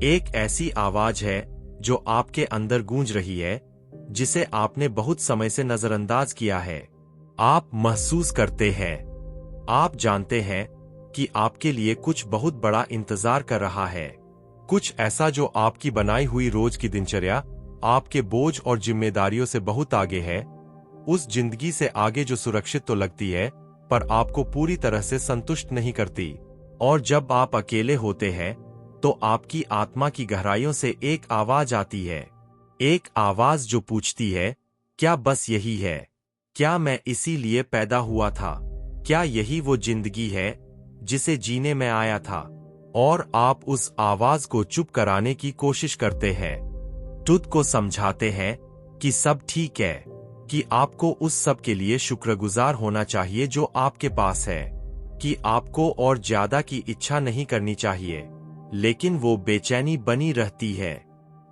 एक ऐसी आवाज है जो आपके अंदर गूंज रही है, जिसे आपने बहुत समय से नजरअंदाज किया है। आप महसूस करते हैं, आप जानते हैं कि आपके लिए कुछ बहुत बड़ा इंतजार कर रहा है। कुछ ऐसा जो आपकी बनाई हुई रोज की दिनचर्या, आपके बोझ और जिम्मेदारियों से बहुत आगे है। उस जिंदगी से आगे जो सुरक्षित तो लगती है, पर आपको पूरी तरह से संतुष्ट नहीं करती। और जब आप अकेले होते हैं, तो आपकी आत्मा की गहराइयों से एक आवाज आती है। एक आवाज जो पूछती है, क्या बस यही है? क्या मैं इसीलिए पैदा हुआ था? क्या यही वो जिंदगी है जिसे जीने में आया था? और आप उस आवाज को चुप कराने की कोशिश करते हैं। खुद को समझाते हैं कि सब ठीक है, कि आपको उस सब के लिए शुक्रगुजार होना चाहिए जो आपके पास है, कि आपको और ज्यादा की इच्छा नहीं करनी चाहिए। लेकिन वो बेचैनी बनी रहती है,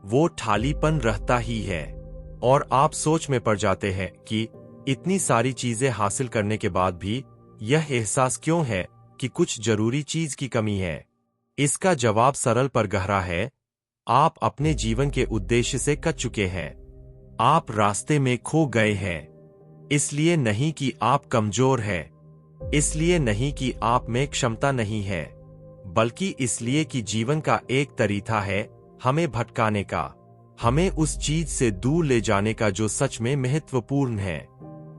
वो ठालीपन रहता ही है। और आप सोच में पड़ जाते हैं कि इतनी सारी चीजें हासिल करने के बाद भी यह एहसास क्यों है कि कुछ जरूरी चीज की कमी है। इसका जवाब सरल पर गहरा है। आप अपने जीवन के उद्देश्य से कट चुके हैं। आप रास्ते में खो गए हैं। इसलिए नहीं कि आप कमजोर हैं, इसलिए नहीं कि आप में क्षमता नहीं है, बल्कि इसलिए कि जीवन का एक तरीका है हमें भटकाने का, हमें उस चीज से दूर ले जाने का जो सच में महत्वपूर्ण है।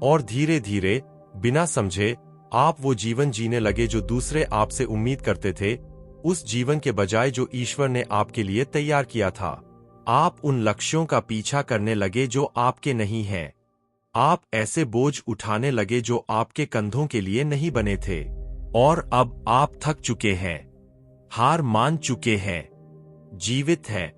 और धीरे धीरे, बिना समझे, आप वो जीवन जीने लगे जो दूसरे आपसे उम्मीद करते थे, उस जीवन के बजाय जो ईश्वर ने आपके लिए तैयार किया था। आप उन लक्ष्यों का पीछा करने लगे जो आपके नहीं हैं। आप ऐसे बोझ उठाने लगे जो आपके कंधों के लिए नहीं बने थे। और अब आप थक चुके हैं, हार मान चुके हैं, जीवित हैं,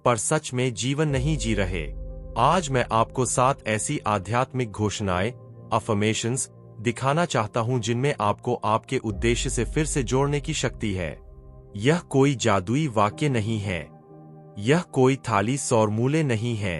पर सच में जीवन नहीं जी रहे। आज मैं आपको 7 ऐसी आध्यात्मिक घोषणाएं, अफर्मेशंस, दिखाना चाहता हूं जिनमें आपको आपके उद्देश्य से फिर से जोड़ने की शक्ति है। यह कोई जादुई वाक्य नहीं है, यह कोई थाली सौरमूले नहीं है।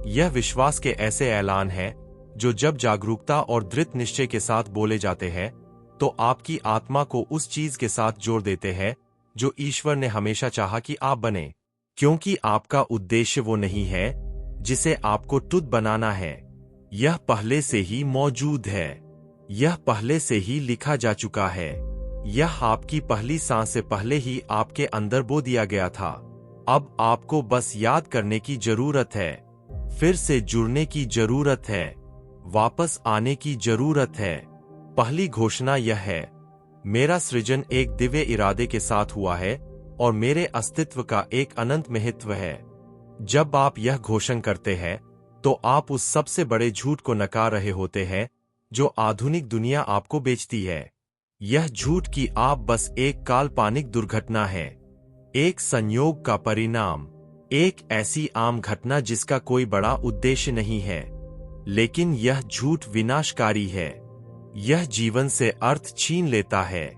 यह विश्वास के ऐसे ऐलान हैं जो जब जागरूकता और दृढ़ निश्चय के साथ बोले जाते हैं, तो आपकी आत्मा को उस चीज के साथ जोड़ देते हैं जो ईश्वर ने हमेशा चाहा कि आप बने। क्योंकि आपका उद्देश्य वो नहीं है जिसे आपको तुच्छ बनाना है। यह पहले से ही मौजूद है, यह पहले से ही लिखा जा चुका है। यह आपकी पहली सांस से पहले ही आपके अंदर बो दिया गया था। अब आपको बस याद करने की जरूरत है, फिर से जुड़ने की जरूरत है, वापस आने की जरूरत है। पहली घोषणा यह है, मेरा सृजन एक दिव्य इरादे के साथ हुआ है और मेरे अस्तित्व का एक अनंत महत्व है। जब आप यह घोषणा करते हैं, तो आप उस सबसे बड़े झूठ को नकार रहे होते हैं जो आधुनिक दुनिया आपको बेचती है। यह झूठ कि आप बस एक काल्पनिक दुर्घटना है, एक संयोग का परिणाम, एक ऐसी आम घटना जिसका कोई बड़ा उद्देश्य नहीं है। लेकिन यह झूठ विनाशकारी है। यह जीवन से अर्थ छीन लेता है।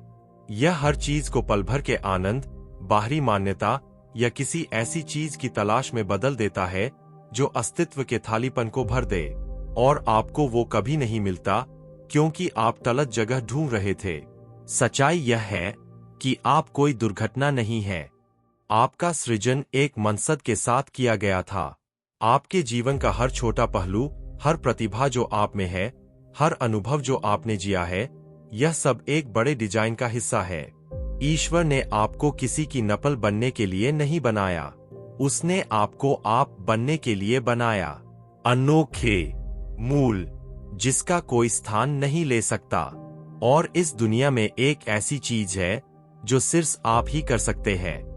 यह हर चीज को पल भर के आनंद, बाहरी मान्यता या किसी ऐसी चीज की तलाश में बदल देता है जो अस्तित्व के थालीपन को भर दे। और आपको वो कभी नहीं मिलता क्योंकि आप गलत जगह ढूंढ रहे थे। सच्चाई यह है कि आप कोई दुर्घटना नहीं है। आपका सृजन एक मकसद के साथ किया गया था। आपके जीवन का हर छोटा पहलू, हर प्रतिभा जो आप में है, हर अनुभव जो आपने जिया है, यह सब एक बड़े डिजाइन का हिस्सा है। ईश्वर ने आपको किसी की नकल बनने के लिए नहीं बनाया, उसने आपको आप बनने के लिए बनाया। अनोखे, मूल, जिसका कोई स्थान नहीं ले सकता। और इस दुनिया में एक ऐसी चीज है जो सिर्फ आप ही कर सकते हैं,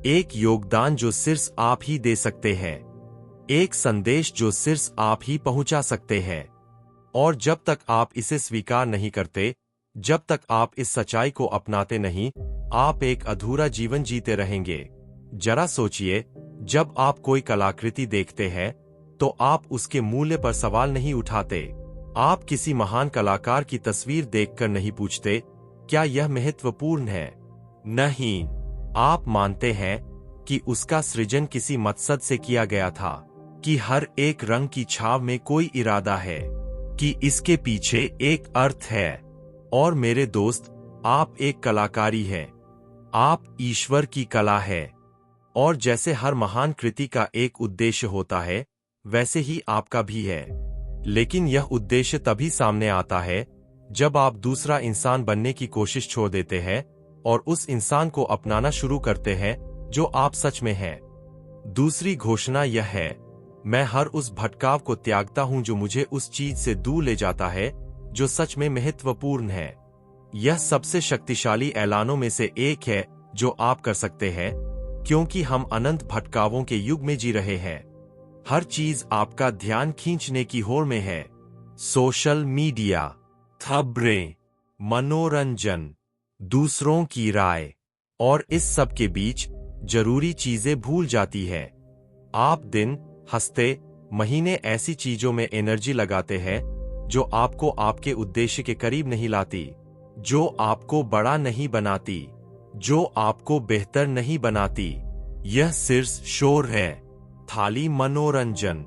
एक योगदान जो सिर्फ आप ही दे सकते हैं, एक संदेश जो सिर्फ आप ही पहुंचा सकते हैं। और जब तक आप इसे स्वीकार नहीं करते, जब तक आप इस सच्चाई को अपनाते नहीं, आप एक अधूरा जीवन जीते रहेंगे। जरा सोचिए, जब आप कोई कलाकृति देखते हैं, तो आप उसके मूल्य पर सवाल नहीं उठाते। आप किसी महान कलाकार की तस्वीर देखकर नहीं पूछते, क्या यह महत्वपूर्ण है? नहीं, आप मानते हैं कि उसका सृजन किसी मकसद से किया गया था, कि हर एक रंग की छाव में कोई इरादा है, कि इसके पीछे एक अर्थ है। और मेरे दोस्त, आप एक कलाकारी हैं। आप ईश्वर की कला है। और जैसे हर महान कृति का एक उद्देश्य होता है, वैसे ही आपका भी है। लेकिन यह उद्देश्य तभी सामने आता है जब आप दूसरा इंसान बनने की कोशिश छोड़ देते हैं और उस इंसान को अपनाना शुरू करते हैं जो आप सच में हैं। दूसरी घोषणा यह है, मैं हर उस भटकाव को त्यागता हूं जो मुझे उस चीज से दूर ले जाता है जो सच में महत्वपूर्ण है। यह सबसे शक्तिशाली ऐलानों में से एक है जो आप कर सकते हैं, क्योंकि हम अनंत भटकावों के युग में जी रहे हैं। हर चीज आपका ध्यान खींचने की होड़ में है। सोशल मीडिया, खबरें, मनोरंजन, दूसरों की राय, और इस सब के बीच जरूरी चीजें भूल जाती है। आप दिन, हफ्ते, महीने ऐसी चीजों में एनर्जी लगाते हैं जो आपको आपके उद्देश्य के करीब नहीं लाती, जो आपको बड़ा नहीं बनाती, जो आपको बेहतर नहीं बनाती। यह सिर्फ शोर है, थाली मनोरंजन।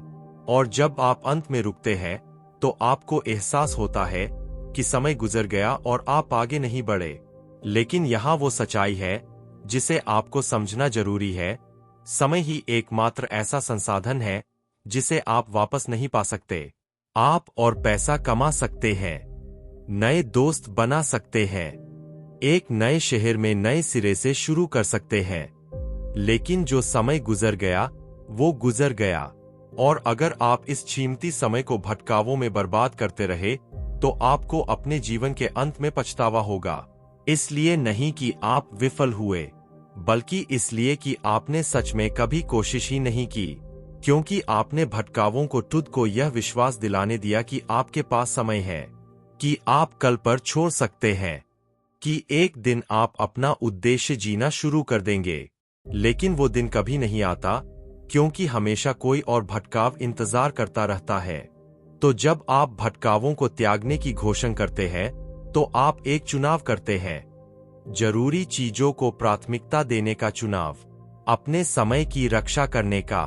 और जब आप अंत में रुकते हैं तो आपको एहसास होता है कि समय गुजर गया और आप आगे नहीं बढ़े। लेकिन यहाँ वो सच्चाई है जिसे आपको समझना जरूरी है। समय ही एकमात्र ऐसा संसाधन है जिसे आप वापस नहीं पा सकते। आप और पैसा कमा सकते हैं, नए दोस्त बना सकते हैं, एक नए शहर में नए सिरे से शुरू कर सकते हैं, लेकिन जो समय गुजर गया वो गुजर गया। और अगर आप इस कीमती समय को भटकावों में बर्बाद करते रहे तो आपको अपने जीवन के अंत में पछतावा होगा। इसलिए नहीं कि आप विफल हुए, बल्कि इसलिए कि आपने सच में कभी कोशिश ही नहीं की, क्योंकि आपने भटकावों को खुद को यह विश्वास दिलाने दिया कि आपके पास समय है, कि आप कल पर छोड़ सकते हैं, कि एक दिन आप अपना उद्देश्य जीना शुरू कर देंगे। लेकिन वो दिन कभी नहीं आता, क्योंकि हमेशा कोई और भटकाव इंतजार करता रहता है। तो जब आप भटकावों को त्यागने की घोषणा करते हैं तो आप एक चुनाव करते हैं, जरूरी चीजों को प्राथमिकता देने का चुनाव, अपने समय की रक्षा करने का,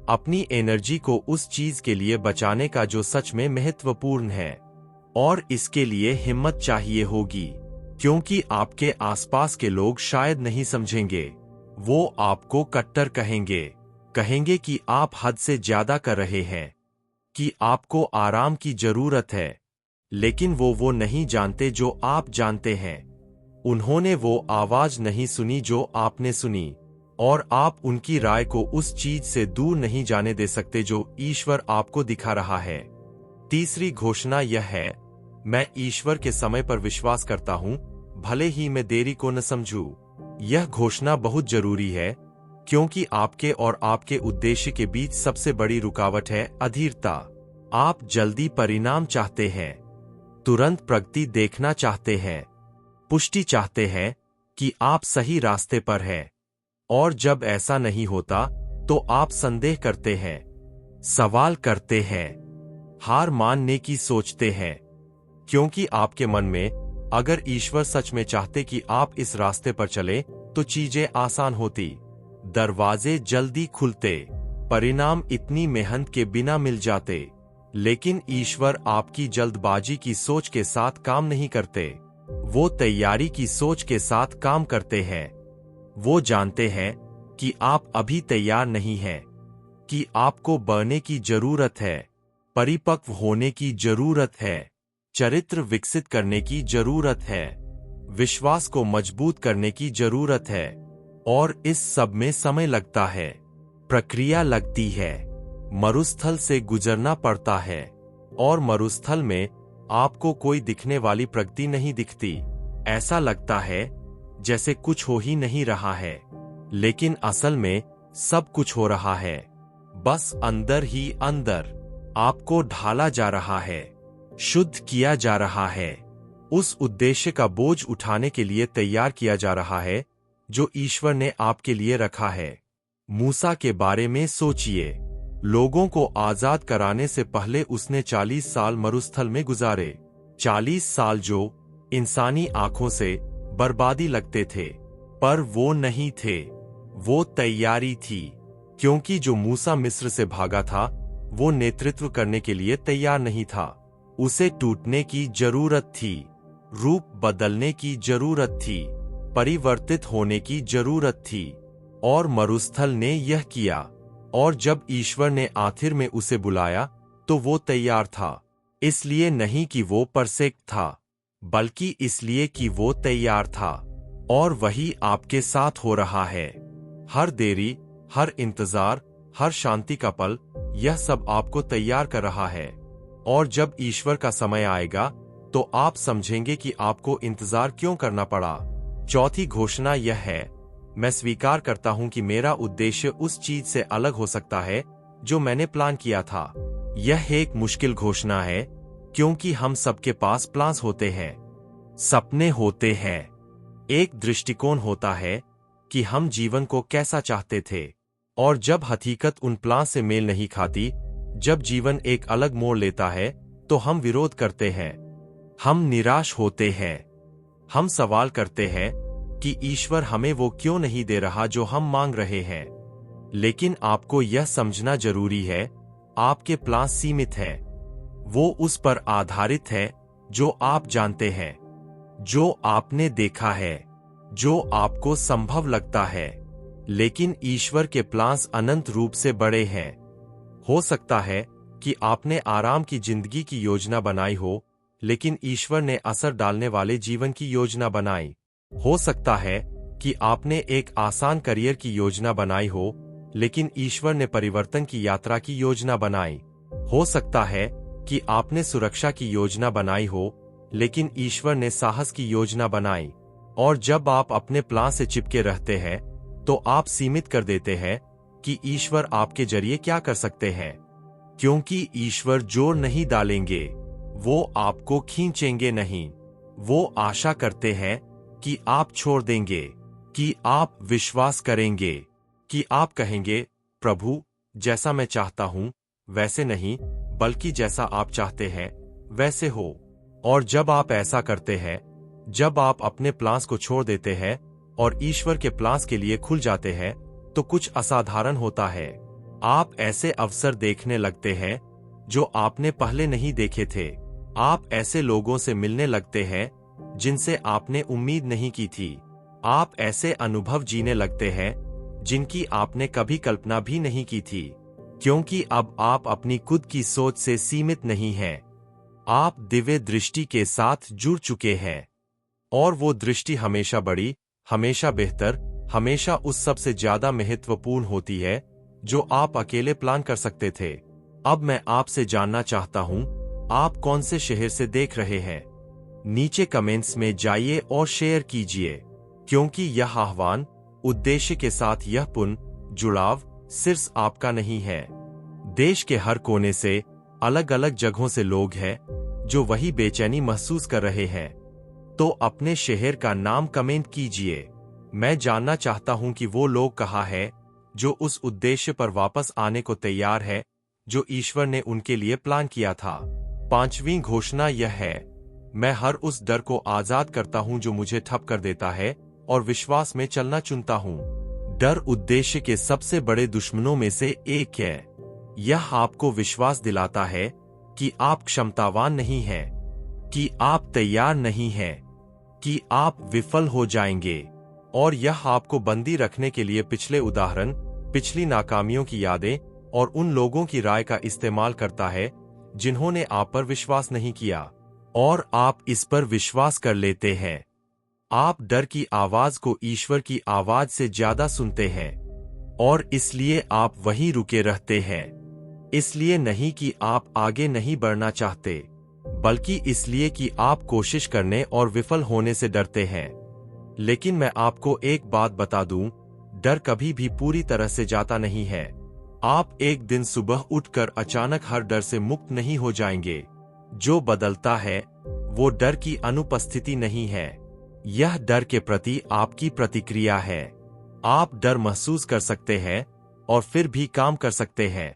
अपनी एनर्जी को उस चीज के लिए बचाने का जो सच में महत्वपूर्ण है। और इसके लिए हिम्मत चाहिए होगी, क्योंकि आपके आसपास के लोग शायद नहीं समझेंगे। वो आपको कट्टर कहेंगे कि आप हद से ज्यादा कर रहे हैं, कि आपको आराम की जरूरत है। लेकिन वो नहीं जानते जो आप जानते हैं। उन्होंने वो आवाज नहीं सुनी जो आपने सुनी, और आप उनकी राय को उस चीज से दूर नहीं जाने दे सकते जो ईश्वर आपको दिखा रहा है। तीसरी घोषणा यह है, मैं ईश्वर के समय पर विश्वास करता हूं, भले ही मैं देरी को न समझूं। यह घोषणा बहुत जरूरी है, क्योंकि आपके और आपके उद्देश्य के बीच सबसे बड़ी रुकावट है अधीरता। आप जल्दी परिणाम चाहते हैं, तुरंत प्रगति देखना चाहते हैं, पुष्टि चाहते हैं कि आप सही रास्ते पर हैं। और जब ऐसा नहीं होता तो आप संदेह करते हैं, सवाल करते हैं, हार मानने की सोचते हैं, क्योंकि आपके मन में अगर ईश्वर सच में चाहते कि आप इस रास्ते पर चले तो चीजें आसान होती, दरवाजे जल्दी खुलते, परिणाम इतनी मेहनत के बिना मिल जाते। लेकिन ईश्वर आपकी जल्दबाजी की सोच के साथ काम नहीं करते, वो तैयारी की सोच के साथ काम करते हैं। वो जानते हैं कि आप अभी तैयार नहीं हैं, कि आपको बढ़ने की जरूरत है, परिपक्व होने की जरूरत है, चरित्र विकसित करने की जरूरत है, विश्वास को मजबूत करने की जरूरत है। और इस सब में समय लगता है, प्रक्रिया लगती है, मरुस्थल से गुजरना पड़ता है। और मरुस्थल में आपको कोई दिखने वाली प्रगति नहीं दिखती। ऐसा लगता है जैसे कुछ हो ही नहीं रहा है, लेकिन असल में सब कुछ हो रहा है। बस अंदर ही अंदर आपको ढाला जा रहा है, शुद्ध किया जा रहा है, उस उद्देश्य का बोझ उठाने के लिए तैयार किया जा रहा है जो ईश्वर ने आपके लिए रखा है। मूसा के बारे में सोचिए, लोगों को आजाद कराने से पहले उसने 40 साल मरुस्थल में गुजारे। 40 साल जो इंसानी आंखों से बर्बादी लगते थे, पर वो नहीं थे, वो तैयारी थी। क्योंकि जो मूसा मिस्र से भागा था वो नेतृत्व करने के लिए तैयार नहीं था। उसे टूटने की जरूरत थी, रूप बदलने की जरूरत थी, परिवर्तित होने की जरूरत थी। और मरुस्थल ने यह किया। और जब ईश्वर ने आखिर में उसे बुलाया तो वो तैयार था, इसलिए नहीं कि वो परफेक्ट था, बल्कि इसलिए कि वो तैयार था। और वही आपके साथ हो रहा है। हर देरी, हर इंतजार, हर शांति का पल, यह सब आपको तैयार कर रहा है। और जब ईश्वर का समय आएगा तो आप समझेंगे कि आपको इंतजार क्यों करना पड़ा। चौथी घोषणा यह है, मैं स्वीकार करता हूं कि मेरा उद्देश्य उस चीज से अलग हो सकता है जो मैंने प्लान किया था। यह एक मुश्किल घोषणा है, क्योंकि हम सबके पास प्लान्स होते हैं, सपने होते हैं, एक दृष्टिकोण होता है कि हम जीवन को कैसा चाहते थे। और जब हकीकत उन प्लान से मेल नहीं खाती, जब जीवन एक अलग मोड़ लेता है, तो हम विरोध करते हैं, हम निराश होते हैं, हम सवाल करते हैं कि ईश्वर हमें वो क्यों नहीं दे रहा जो हम मांग रहे हैं। लेकिन आपको यह समझना जरूरी है, आपके प्लान सीमित है। वो उस पर आधारित है जो आप जानते हैं, जो आपने देखा है, जो आपको संभव लगता है। लेकिन ईश्वर के प्लान्स अनंत रूप से बड़े हैं। हो सकता है कि आपने आराम की जिंदगी की योजना बनाई हो, लेकिन ईश्वर ने असर डालने वाले जीवन की योजना बनाई। हो सकता है कि आपने एक आसान करियर की योजना बनाई हो, लेकिन ईश्वर ने परिवर्तन की यात्रा की योजना बनाई। हो सकता है कि आपने सुरक्षा की योजना बनाई हो, लेकिन ईश्वर ने साहस की योजना बनाई। और जब आप अपने प्लान से चिपके रहते हैं, तो आप सीमित कर देते हैं कि ईश्वर आपके जरिए क्या कर सकते हैं। क्योंकि ईश्वर जोर नहीं डालेंगे, वो आपको खींचेंगे नहीं। वो आशा करते हैं कि आप छोड़ देंगे, कि आप विश्वास करेंगे, कि आप कहेंगे, प्रभु, जैसा मैं चाहता हूं वैसे नहीं, बल्कि जैसा आप चाहते हैं वैसे हो। और जब आप ऐसा करते हैं, जब आप अपने प्लान्स को छोड़ देते हैं और ईश्वर के प्लान्स के लिए खुल जाते हैं, तो कुछ असाधारण होता है। आप ऐसे अवसर देखने लगते हैं जो आपने पहले नहीं देखे थे। आप ऐसे लोगों से मिलने लगते हैं जिनसे आपने उम्मीद नहीं की थी। आप ऐसे अनुभव जीने लगते हैं जिनकी आपने कभी कल्पना भी नहीं की थी, क्योंकि अब आप अपनी खुद की सोच से सीमित नहीं हैं। आप दिव्य दृष्टि के साथ जुड़ चुके हैं। और वो दृष्टि हमेशा बड़ी, हमेशा बेहतर, हमेशा उस सबसे ज्यादा महत्वपूर्ण होती है जो आप अकेले प्लान कर सकते थे। अब मैं आपसे जानना चाहता हूं, आप कौन से शहर से देख रहे हैं? नीचे कमेंट्स में जाइए और शेयर कीजिए, क्योंकि यह आह्वान, उद्देश्य के साथ यह पुनः जुड़ाव सिर्फ आपका नहीं है। देश के हर कोने से, अलग अलग जगहों से लोग हैं जो वही बेचैनी महसूस कर रहे हैं। तो अपने शहर का नाम कमेंट कीजिए। मैं जानना चाहता हूं कि वो लोग कहाँ हैं जो उस उद्देश्य पर वापस आने को तैयार है जो ईश्वर ने उनके लिए प्लान किया था। पांचवीं घोषणा यह है, मैं हर उस डर को आजाद करता हूं जो मुझे ठप कर देता है और विश्वास में चलना चुनता हूं। डर उद्देश्य के सबसे बड़े दुश्मनों में से एक है। यह आपको विश्वास दिलाता है कि आप क्षमतावान नहीं हैं, कि आप तैयार नहीं हैं, कि आप विफल हो जाएंगे। और यह आपको बंदी रखने के लिए पिछले उदाहरण, पिछली नाकामियों की यादें और उन लोगों की राय का इस्तेमाल करता है जिन्होंने आप पर विश्वास नहीं किया, और आप इस पर विश्वास कर लेते हैं। आप डर की आवाज को ईश्वर की आवाज से ज्यादा सुनते हैं, और इसलिए आप वहीं रुके रहते हैं। इसलिए नहीं कि आप आगे नहीं बढ़ना चाहते, बल्कि इसलिए कि आप कोशिश करने और विफल होने से डरते हैं। लेकिन मैं आपको एक बात बता दूं, डर कभी भी पूरी तरह से जाता नहीं है। आप एक दिन सुबह उठकर अचानक हर डर से मुक्त नहीं हो जाएंगे। जो बदलता है वो डर की अनुपस्थिति नहीं है, यह डर के प्रति आपकी प्रतिक्रिया है। आप डर महसूस कर सकते हैं और फिर भी काम कर सकते हैं।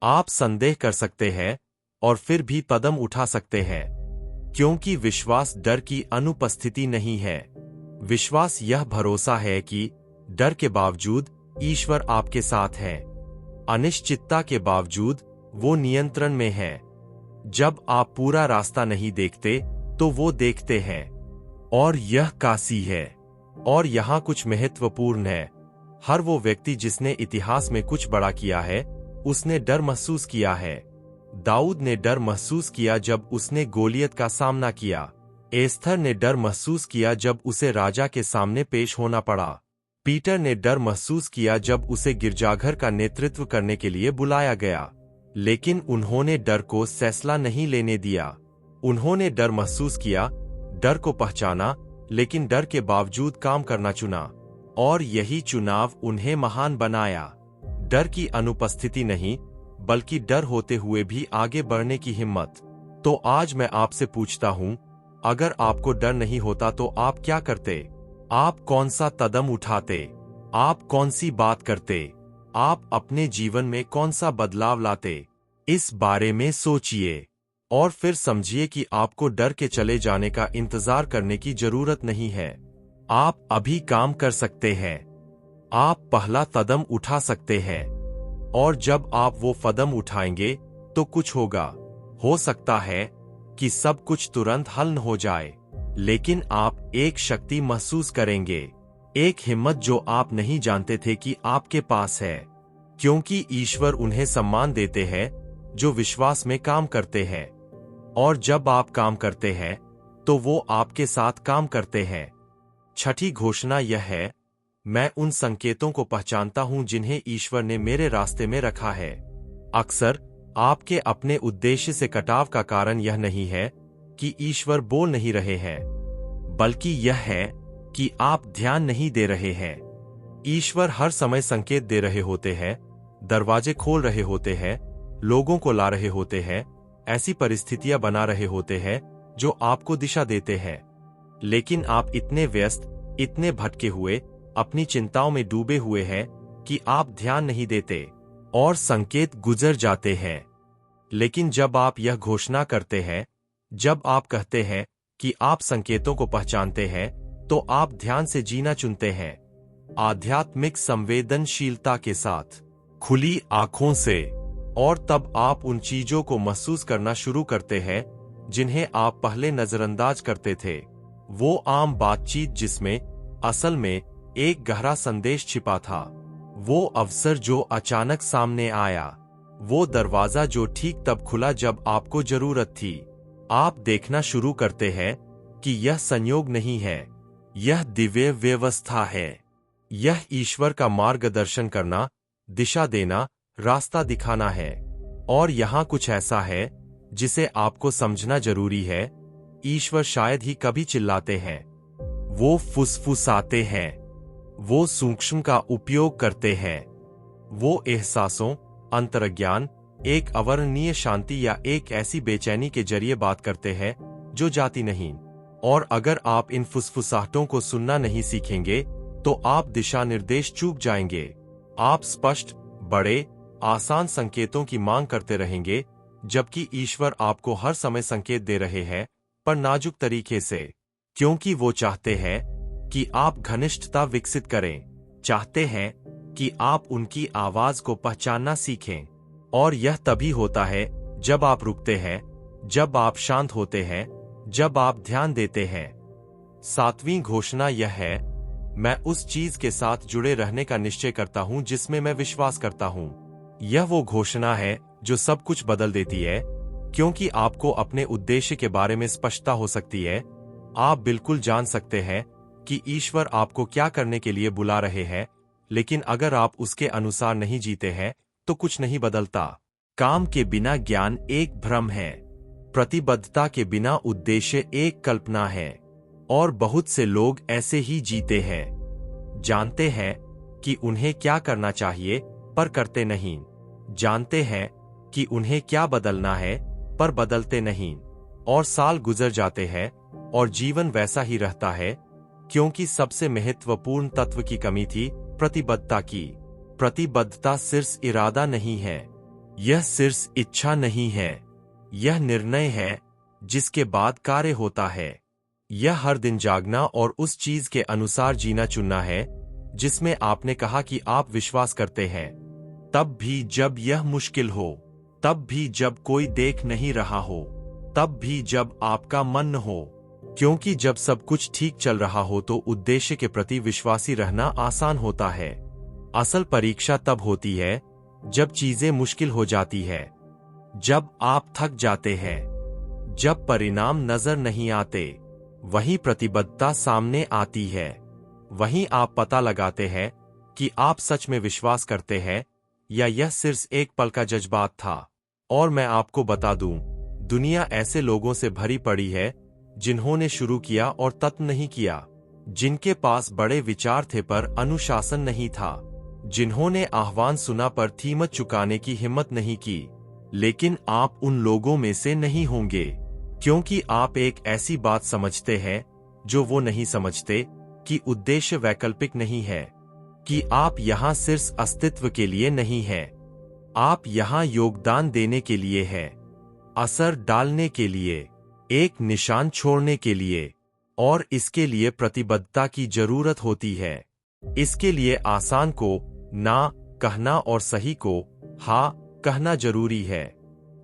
आप संदेह कर सकते हैं और फिर भी कदम उठा सकते हैं, क्योंकि विश्वास डर की अनुपस्थिति नहीं है। विश्वास यह भरोसा है कि डर के बावजूद ईश्वर आपके साथ है। अनिश्चितता के बावजूद वो नियंत्रण में है। जब आप पूरा रास्ता नहीं देखते तो वो देखते हैं। और यह काशी है। और यहाँ कुछ महत्वपूर्ण है, हर वो व्यक्ति जिसने इतिहास में कुछ बड़ा किया है, उसने डर महसूस किया है। दाऊद ने डर महसूस किया जब उसने गोलियत का सामना किया। एस्थर ने डर महसूस किया जब उसे राजा के सामने पेश होना पड़ा। पीटर ने डर महसूस किया जब उसे गिरजाघर का नेतृत्व करने के लिए बुलाया गया, लेकिन उन्होंने डर को फैसला नहीं लेने दिया। उन्होंने डर महसूस किया, डर को पहचाना, लेकिन डर के बावजूद काम करना चुना, और यही चुनाव उन्हें महान बनाया। डर की अनुपस्थिति नहीं, बल्कि डर होते हुए भी आगे बढ़ने की हिम्मत। तो आज मैं आपसे पूछता हूं, अगर आपको डर नहीं होता तो आप क्या करते? आप कौन सा कदम उठाते? आप कौन सी बात करते? आप अपने जीवन में कौन सा बदलाव लाते? इस बारे में सोचिए और फिर समझिए कि आपको डर के चले जाने का इंतजार करने की जरूरत नहीं है। आप अभी काम कर सकते हैं। आप पहला कदम उठा सकते हैं, और जब आप वो कदम उठाएंगे तो कुछ होगा। हो सकता है कि सब कुछ तुरंत हल न हो जाए, लेकिन आप एक शक्ति महसूस करेंगे, एक हिम्मत जो आप नहीं जानते थे कि आपके पास है, क्योंकि ईश्वर उन्हें सम्मान देते हैं जो विश्वास में काम करते हैं। और जब आप काम करते हैं तो वो आपके साथ काम करते हैं। छठी घोषणा यह है, मैं उन संकेतों को पहचानता हूं जिन्हें ईश्वर ने मेरे रास्ते में रखा है। अक्सर आपके अपने उद्देश्य से कटाव का कारण यह नहीं है कि ईश्वर बोल नहीं रहे हैं, बल्कि यह है कि आप ध्यान नहीं दे रहे हैं। ईश्वर हर समय संकेत दे रहे होते हैं, दरवाजे खोल रहे होते हैं, लोगों को ला रहे होते हैं, ऐसी परिस्थितियां बना रहे होते हैं जो आपको दिशा देते हैं, लेकिन आप इतने व्यस्त, इतने भटके हुए, अपनी चिंताओं में डूबे हुए हैं कि आप ध्यान नहीं देते और संकेत गुजर जाते हैं। लेकिन जब आप यह घोषणा करते हैं, जब आप कहते हैं कि आप संकेतों को पहचानते हैं, तो आप ध्यान से जीना चुनते हैं, आध्यात्मिक संवेदनशीलता के साथ, खुली आंखों से, और तब आप उन चीजों को महसूस करना शुरू करते हैं जिन्हें आप पहले नजरअंदाज करते थे। वो आम बातचीत जिसमें असल में एक गहरा संदेश छिपा था, वो अवसर जो अचानक सामने आया, वो दरवाजा जो ठीक तब खुला जब आपको जरूरत थी। आप देखना शुरू करते हैं कि यह संयोग नहीं है, यह दिव्य व्यवस्था है। यह ईश्वर का मार्गदर्शन करना, दिशा देना, रास्ता दिखाना है। और यहाँ कुछ ऐसा है जिसे आपको समझना जरूरी है। ईश्वर शायद ही कभी चिल्लाते हैं, वो फुसफुसाते हैं, वो सूक्ष्म का उपयोग करते हैं, वो एहसासों, अंतर्ज्ञान, एक अवर्णनीय शांति या एक ऐसी बेचैनी के जरिए बात करते हैं जो जाती नहीं। और अगर आप इन फुसफुसाहटों को सुनना नहीं सीखेंगे तो आप दिशा निर्देश चूक जाएंगे। आप स्पष्ट, बड़े, आसान संकेतों की मांग करते रहेंगे, जबकि ईश्वर आपको हर समय संकेत दे रहे हैं, पर नाजुक तरीके से, क्योंकि वो चाहते हैं कि आप घनिष्ठता विकसित करें, चाहते हैं कि आप उनकी आवाज को पहचानना सीखें। और यह तभी होता है जब आप रुकते हैं, जब आप शांत होते हैं, जब आप ध्यान देते हैं। सातवीं घोषणा यह है, मैं उस चीज के साथ जुड़े रहने का निश्चय करता हूं जिसमें मैं विश्वास करता हूं। यह वो घोषणा है जो सब कुछ बदल देती है, क्योंकि आपको अपने उद्देश्य के बारे में स्पष्टता हो सकती है। आप बिल्कुल जान सकते हैं कि ईश्वर आपको क्या करने के लिए बुला रहे हैं, लेकिन अगर आप उसके अनुसार नहीं जीते हैं तो कुछ नहीं बदलता। काम के बिना ज्ञान एक भ्रम है, प्रतिबद्धता के बिना उद्देश्य एक कल्पना है, और बहुत से लोग ऐसे ही जीते हैं, जानते हैं कि उन्हें क्या करना चाहिए पर करते नहीं, जानते हैं कि उन्हें क्या बदलना है पर बदलते नहीं, और साल गुजर जाते हैं और जीवन वैसा ही रहता है, क्योंकि सबसे महत्वपूर्ण तत्व की कमी थी, प्रतिबद्धता की। प्रतिबद्धता सिर्फ इरादा नहीं है, यह सिर्फ इच्छा नहीं है, यह निर्णय है जिसके बाद कार्य होता है। यह हर दिन जागना और उस चीज के अनुसार जीना चुनना है जिसमें आपने कहा कि आप विश्वास करते हैं, तब भी जब यह मुश्किल हो, तब भी जब कोई देख नहीं रहा हो, तब भी जब आपका मन न हो, क्योंकि जब सब कुछ ठीक चल रहा हो तो उद्देश्य के प्रति विश्वासी रहना आसान होता है। असल परीक्षा तब होती है जब चीजें मुश्किल हो जाती है, जब आप थक जाते हैं, जब परिणाम नजर नहीं आते। वहीं प्रतिबद्धता सामने आती है। वहीं आप पता लगाते हैं कि आप सच में विश्वास करते हैं या यह सिर्फ एक पल का जज्बात था। और मैं आपको बता दूं, दुनिया ऐसे लोगों से भरी पड़ी है जिन्होंने शुरू किया और तत्व नहीं किया, जिनके पास बड़े विचार थे पर अनुशासन नहीं था, जिन्होंने आह्वान सुना पर कीमत चुकाने की हिम्मत नहीं की। लेकिन आप उन लोगों में से नहीं होंगे, क्योंकि आप एक ऐसी बात समझते हैं जो वो नहीं समझते, कि उद्देश्य वैकल्पिक नहीं है, कि आप यहाँ सिर्फ अस्तित्व के लिए नहीं हैं, आप यहाँ योगदान देने के लिए हैं, असर डालने के लिए, एक निशान छोड़ने के लिए। और इसके लिए प्रतिबद्धता की जरूरत होती है। इसके लिए आसान को ना कहना और सही को हाँ कहना जरूरी है।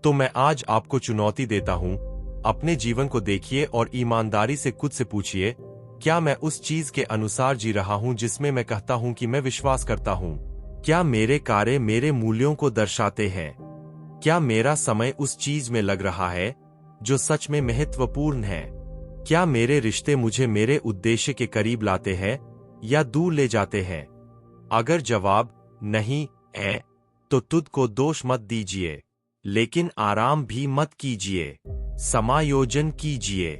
तो मैं आज आपको चुनौती देता हूं, अपने जीवन को देखिए और ईमानदारी से खुद से पूछिए, क्या मैं उस चीज के अनुसार जी रहा हूं जिसमें मैं कहता हूं कि मैं विश्वास करता हूं? क्या मेरे कार्य मेरे मूल्यों को दर्शाते हैं? क्या मेरा समय उस चीज में लग रहा है जो सच में महत्वपूर्ण है? क्या मेरे रिश्ते मुझे मेरे उद्देश्य के करीब लाते हैं या दूर ले जाते हैं? अगर जवाब नहीं है तो खुद को दोष मत दीजिए, लेकिन आराम भी मत कीजिए। समायोजन कीजिए,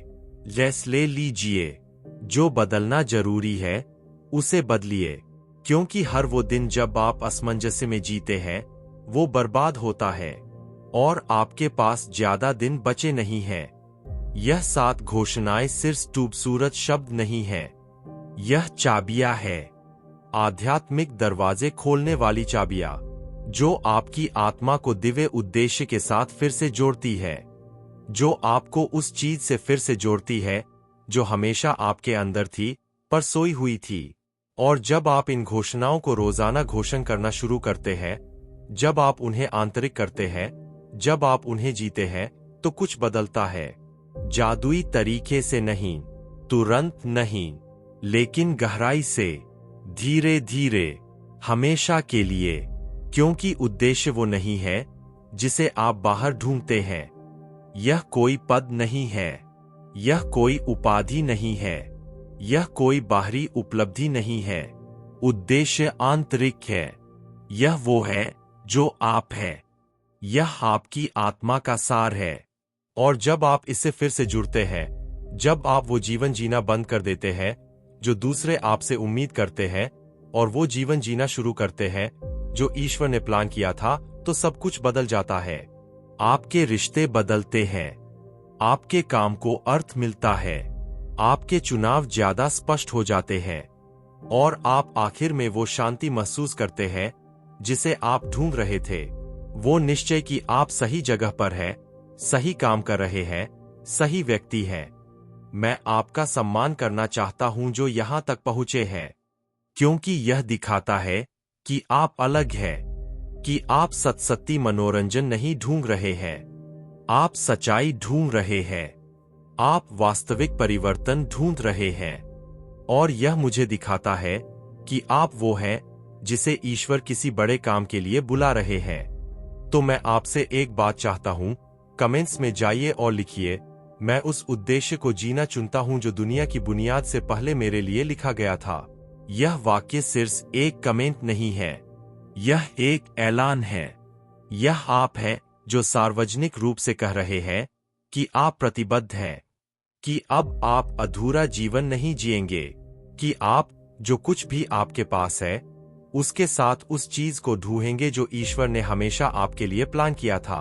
फैसले लीजिए। जो बदलना जरूरी है उसे बदलिए, क्योंकि हर वो दिन जब आप असमंजस में जीते हैं वो बर्बाद होता है और आपके पास ज्यादा दिन बचे नहीं हैं। यह 7 घोषणाएं सिर्फ खूबसूरत शब्द नहीं है, यह चाबियां है, आध्यात्मिक दरवाजे खोलने वाली चाबियां, जो आपकी आत्मा को दिव्य उद्देश्य के साथ फिर से जोड़ती है, जो आपको उस चीज से फिर से जोड़ती है जो हमेशा आपके अंदर थी पर सोई हुई थी। और जब आप इन घोषणाओं को रोजाना घोषण करना शुरू करते हैं, जब आप उन्हें आंतरिक करते हैं, जब आप उन्हें जीते हैं, तो कुछ बदलता है। जादुई तरीके से नहीं, तुरंत नहीं, लेकिन गहराई से, धीरे धीरे, हमेशा के लिए। क्योंकि उद्देश्य वो नहीं है जिसे आप बाहर ढूंढते हैं। यह कोई पद नहीं है, यह कोई उपाधि नहीं है, यह कोई बाहरी उपलब्धि नहीं है। उद्देश्य आंतरिक है। यह वो है जो आप है। यह आपकी आत्मा का सार है। और जब आप इससे फिर से जुड़ते हैं, जब आप वो जीवन जीना बंद कर देते हैं जो दूसरे आपसे उम्मीद करते हैं और वो जीवन जीना शुरू करते हैं जो ईश्वर ने प्लान किया था, तो सब कुछ बदल जाता है। आपके रिश्ते बदलते हैं, आपके काम को अर्थ मिलता है, आपके चुनाव ज्यादा स्पष्ट हो जाते हैं और आप आखिर में वो शांति महसूस करते हैं जिसे आप ढूंढ रहे थे। वो निश्चय कि आप सही जगह पर हैं, सही काम कर रहे हैं, सही व्यक्ति हैं। मैं आपका सम्मान करना चाहता हूं जो यहां तक पहुंचे हैं, क्योंकि यह दिखाता है कि आप अलग हैं, कि आप सत्सत्य मनोरंजन नहीं ढूंढ रहे हैं, आप सच्चाई ढूंढ रहे हैं, आप वास्तविक परिवर्तन ढूंढ रहे हैं। और यह मुझे दिखाता है कि आप वो हैं जिसे ईश्वर किसी बड़े काम के लिए बुला रहे हैं। तो मैं आपसे एक बात चाहता हूं, कमेंट्स में जाइए और लिखिए, मैं उस उद्देश्य को जीना चुनता हूं जो दुनिया की बुनियाद से पहले मेरे लिए लिखा गया था। यह वाक्य सिर्फ एक कमेंट नहीं है, यह एक ऐलान है। यह आप है जो सार्वजनिक रूप से कह रहे हैं कि आप प्रतिबद्ध हैं, कि अब आप अधूरा जीवन नहीं जिएंगे, कि आप जो कुछ भी आपके पास है उसके साथ उस चीज को ढूंढेंगे जो ईश्वर ने हमेशा आपके लिए प्लान किया था।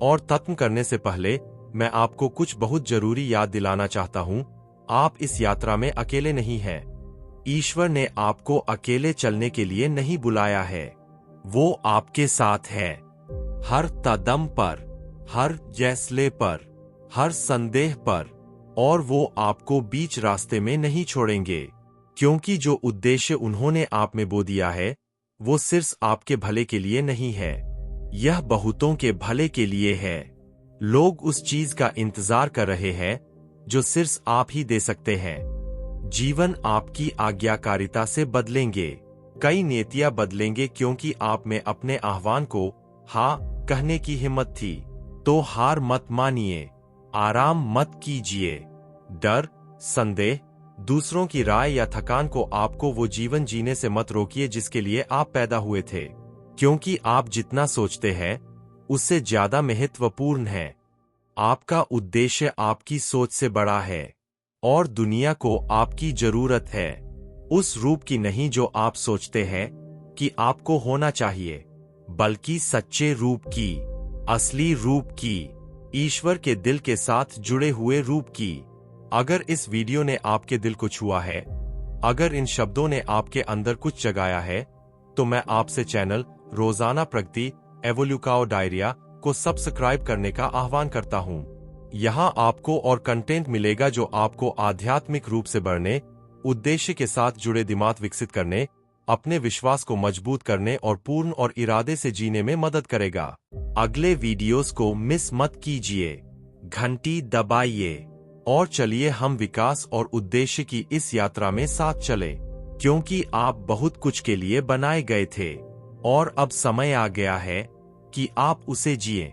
और खत्म करने से पहले मैं आपको कुछ बहुत जरूरी याद दिलाना चाहता हूं, आप इस यात्रा में अकेले नहीं हैं। ईश्वर ने आपको अकेले चलने के लिए नहीं बुलाया है, वो आपके साथ है, हर कदम पर, हर फैसले पर, हर संदेह पर। और वो आपको बीच रास्ते में नहीं छोड़ेंगे, क्योंकि जो उद्देश्य उन्होंने आप में बो दिया है वो सिर्फ आपके भले के लिए नहीं है, यह बहुतों के भले के लिए है। लोग उस चीज का इंतजार कर रहे हैं जो सिर्फ आप ही दे सकते हैं। जीवन आपकी आज्ञाकारिता से बदलेंगे कई नीतियां बदलेंगे क्योंकि आप में अपने आह्वान को हाँ कहने की हिम्मत थी। तो हार मत मानिए, आराम मत कीजिए। डर, संदेह, दूसरों की राय या थकान को आपको वो जीवन जीने से मत रोकिए जिसके लिए आप पैदा हुए थे, क्योंकि आप जितना सोचते हैं उससे ज्यादा महत्वपूर्ण है। आपका उद्देश्य आपकी सोच से बड़ा है और दुनिया को आपकी जरूरत है, उस रूप की नहीं जो आप सोचते हैं कि आपको होना चाहिए, बल्कि सच्चे रूप की, असली रूप की, ईश्वर के दिल के साथ जुड़े हुए रूप की। अगर इस वीडियो ने आपके दिल को छुआ है, अगर इन शब्दों ने आपके अंदर कुछ जगाया है, तो मैं आपसे चैनल रोजाना प्रगति एवोल्यूकाओ डायरिया को सब्सक्राइब करने का आह्वान करता हूं। यहां आपको और कंटेंट मिलेगा जो आपको आध्यात्मिक रूप से बढ़ने, उद्देश्य के साथ जुड़े दिमाग विकसित करने, अपने विश्वास को मजबूत करने और पूर्ण और इरादे से जीने में मदद करेगा। अगले वीडियोस को मिस मत कीजिए, घंटी दबाइए और चलिए हम विकास और उद्देश्य की इस यात्रा में साथ चले, क्योंकि आप बहुत कुछ के लिए बनाए गए थे और अब समय आ गया है कि आप उसे जिए।